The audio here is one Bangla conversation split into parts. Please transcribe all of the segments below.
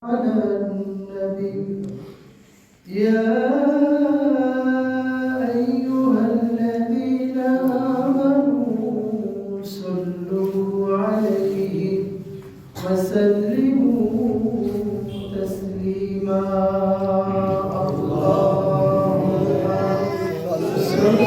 على النبي يا أيها الذين آمنوا صلوا عليه وسلموا تسليما اللهم صل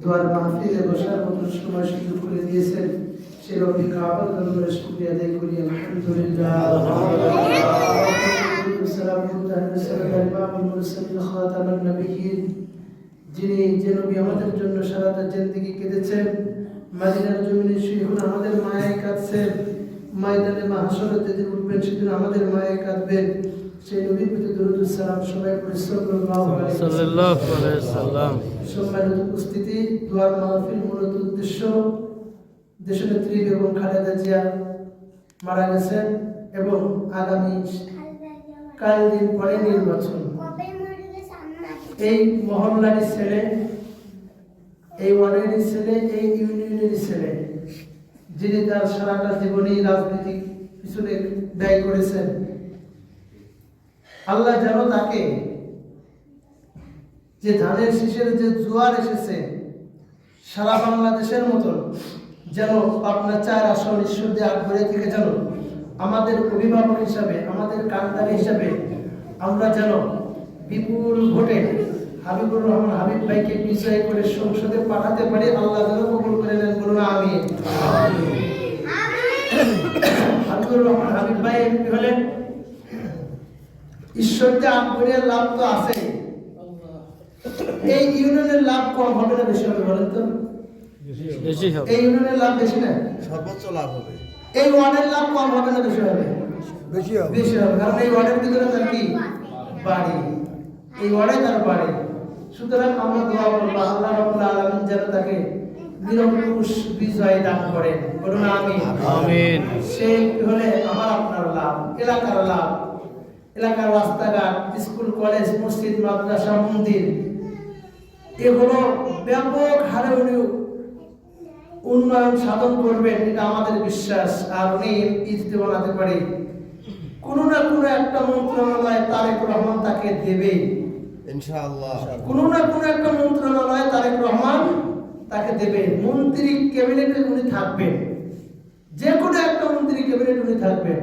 দুয়ার মাহফিলে বসার মতো সময় সুযোগ করে দিয়েছেন সেই রব্বি কাবার দরবারে শুকরিয়া আদায় করি আলহামদুলিল্লাহ যিনি যে নবী আমাদের জন্য সারাটা জিন্দেগি কেঁদেছেন মদিনার জমিনে শুয়ে এখন আমাদের মায়ায় কাঁদছেন ময়দানে মাহশরে যেদিন উঠবেন সেদিন আমাদের মায়ায় কাঁদবেন সেই নবীর প্রতি দরুদ ও সালাম সবাই পড়ে সাল্লাল্লাহু আলাইহি ওয়াসাল্লাম। সম্মানিত উপস্থিতি, দুয়ার মাহফিল মূলত উদ্দেশ্য দেশনেত্রী বেগম খালেদা জিয়া মারা গেছেন এবং আগামী কাল দিন পরে নির্বাচন। এই মহল্লার ছেলে, এই ওয়ার্ডের ছেলে, এই ইউনিয়নের ছেলে, যিনি তার সারাটা জীবনেই রাজনৈতিক পিছনে ব্যয় করেছেন, আল্লাহ যেন তাকে যে ধানের শীষের যে জোয়ার এসেছে সারা বাংলাদেশের মতন যেন পাবনা 4 আসন ঈশ্বর দিয়ে আগ্রহে থেকে যেন আমাদের অভিভাবক হিসাবে, আমাদের কান্ডারি হিসাবে আমরা যেন বিপুল ভোটে হাবিবুর রহমান হাবিব ভাইকে বিজয় করে সংসদে পাঠাতে পারি। আল্লাহ যেন কবুল করে নেন, বলুন আমিন। হাবিবুর রহমান হাবিব ভাই এমপি হলেন, ঈশ্বরকে আগ্রহের লাভ তো আছে, এই ইউনিয়নের লাভ কম হবে না বেশি হবে বলেন তো? বেশি হবে। এই ইউনিয়নের লাভ বেশি না, সর্বোচ্চ লাভ হবে। এই ওয়ার্ডের লাভ কম হবে না বেশি হবে? বেশি হবে। বেশি হবে, কারণ এই ওয়ার্ডের ভিতরে তার কি বাড়ি, এই ওয়ার্ডে তার বাড়ি। সুতরাং আমরা দোয়া করব আল্লাহ রাব্বুল আলামিন যেন তাকে নিরঙ্কুশ বিজয় দান করেন, বলুন আমিন। আমিন। সেই হলে আমার আপনার লাভ, এলাকার লাভ, এলাকার রাস্তাঘাট, স্কুল, কলেজ, মসজিদ, মাদ্রাসা, মন্দির এগুলো ব্যাপক হারে উনি উন্নয়ন সাধন করবেন, এটা আমাদের বিশ্বাস। আর উনি এমপি বানাতে পারে, কোনো না কোনো একটা মন্ত্রণালয় তারেক রহমান তাকে দেবে ইনশাআল্লাহ। কোনো না কোনো একটা মন্ত্রণালয় তারেক রহমান তাকে দেবে। মন্ত্রী ক্যাবিনেটে উনি থাকবেন, যে কোনো একটা মন্ত্রী ক্যাবিনেট উনি থাকবেন।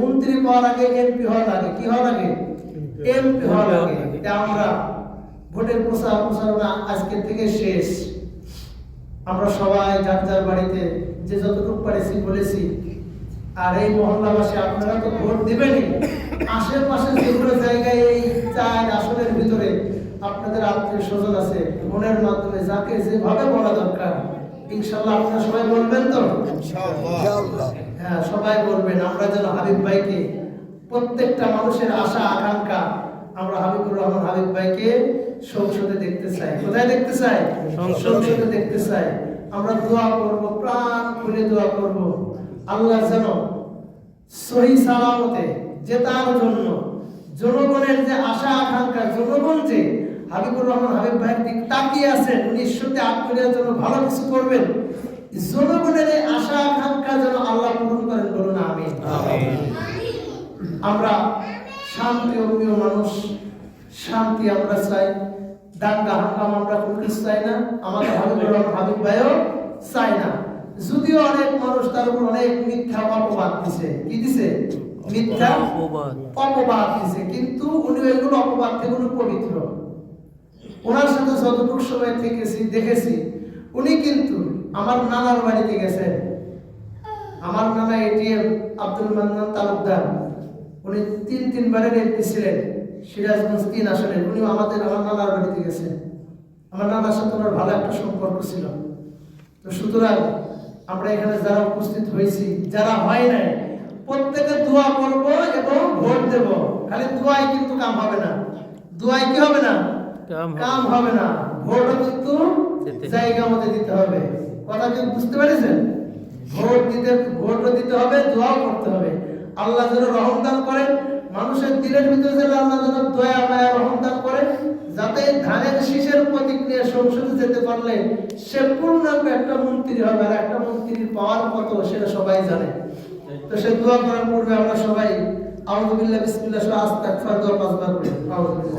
মন্ত্রী হওয়ার আগে এমপি হওয়া লাগে, কি হওয়া লাগে? এমপি হওয়া লাগে। এটা আমরা ভোটের প্রচারণা আজকের থেকে শেষ। আমরা সবাই যার যার বাড়িতে যে যতটুকু পারেছি বলেছি। আর এই মহল্লাবাসী আপনারা তো ভোট দিবেনই, আশেপাশে যেগুলো জায়গায় এই 4 আসনের ভিতরে আপনাদের আত্মীয় স্বজন আছে, ফোনের মাধ্যমে যাকে যেভাবে বলা দরকার ইনশাআল্লাহ আপনারা সবাই বলবেন তো? ইনশাআল্লাহ। হ্যাঁ, সবাই বলবেন। আমরা যেন হাবিব ভাইকে, প্রত্যেকটা মানুষের আশা আকাঙ্ক্ষা, আমরা হাবিবুর রহমান হাবিব ভাইকে সংসদে দেখতে চাই। কোথায় দেখতে চাই? সংসদে দেখতে চাই। আমরা দোয়া করব, প্রাণ খুলে দোয়া করব, আল্লাহ যেন সহি সালামতে জেতার জন্য জনগণের যে আশা আকাঙ্ক্ষা, জনগণ যে হাবিবুর রহমান হাবিব ভাইয়ের দিক তাকিয়ে আছেন, উনি ঈশ্বরকে আত্মীয়দের জন্য ভালো কিছু করবেন, জনগণের এই আশা আকাঙ্ক্ষা যেন আল্লাহ পূরণ করেন। বলুন আমিন। আমরা শান্তি প্রিয় মানুষ, শান্তি আমরা চাই, দাঙ্গা হাঙ্গামা আমরা কোনো কিছু চাই না, আমাদের হাবিবুর রহমান হাবিব ভাইও চাই না। যদিও অনেক মানুষ তার উপর অনেক মিথ্যা অপবাদ দিছে, কি দিছে? মিথ্যা অপবাদ দিছে, কিন্তু উনি এগুলো অপবাদ থেকে উনি পবিত্র। ওনার সাথে যতটুকু সময় থেকেছি দেখেছি, উনি কিন্তু আমার নানার বাড়িতে গেছেন। আমার নানা এটিএম আব্দুল মান্নান তালুকদার, উনি তিনবারের এমপি ছিলেন সিরাজগঞ্জ 3 আসনের। উনি আমার নানার বাড়িতে গেছেন। আমার নানার সাথে ওনার ভালো একটা সম্পর্ক ছিল। তো সুতরাং আমরা এখানে যারা উপস্থিত হয়েছি, যারা হয় নাই, প্রত্যেকে দোয়া করব এবং ভোট দেব। খালি দোয়াই কিন্তু কাম হবে না, দোয়াই কি হবে না? কাম হবে না। ভোটও কিন্তু জায়গা মতো দিতে হবে। কথা কি বুঝতে পেরেছেন? ভোটও দিতে হবে, দোয়াও করতে হবে। আল্লাহ যেন রহম দান করেন, মানুষের দিলের ভিতরে যেন আল্লাহ যেন দয়া মায়া রহম দান করেন, যাতে ধানের শীষের প্রতীক নিয়ে সংসদে যেতে পারলে সে পূর্ণাঙ্গ একটা মন্ত্রী হবে। আর একটা মন্ত্রীর পাওয়ার কত সেটা সবাই জানে। তো সে দোয়া করার পূর্বে আমরা সবাই আউযু বিল্লাহি বিসমিল্লাহ আস্তাগফিরুল্লাহ 5 বার করি। আউযু বিল্লাহ।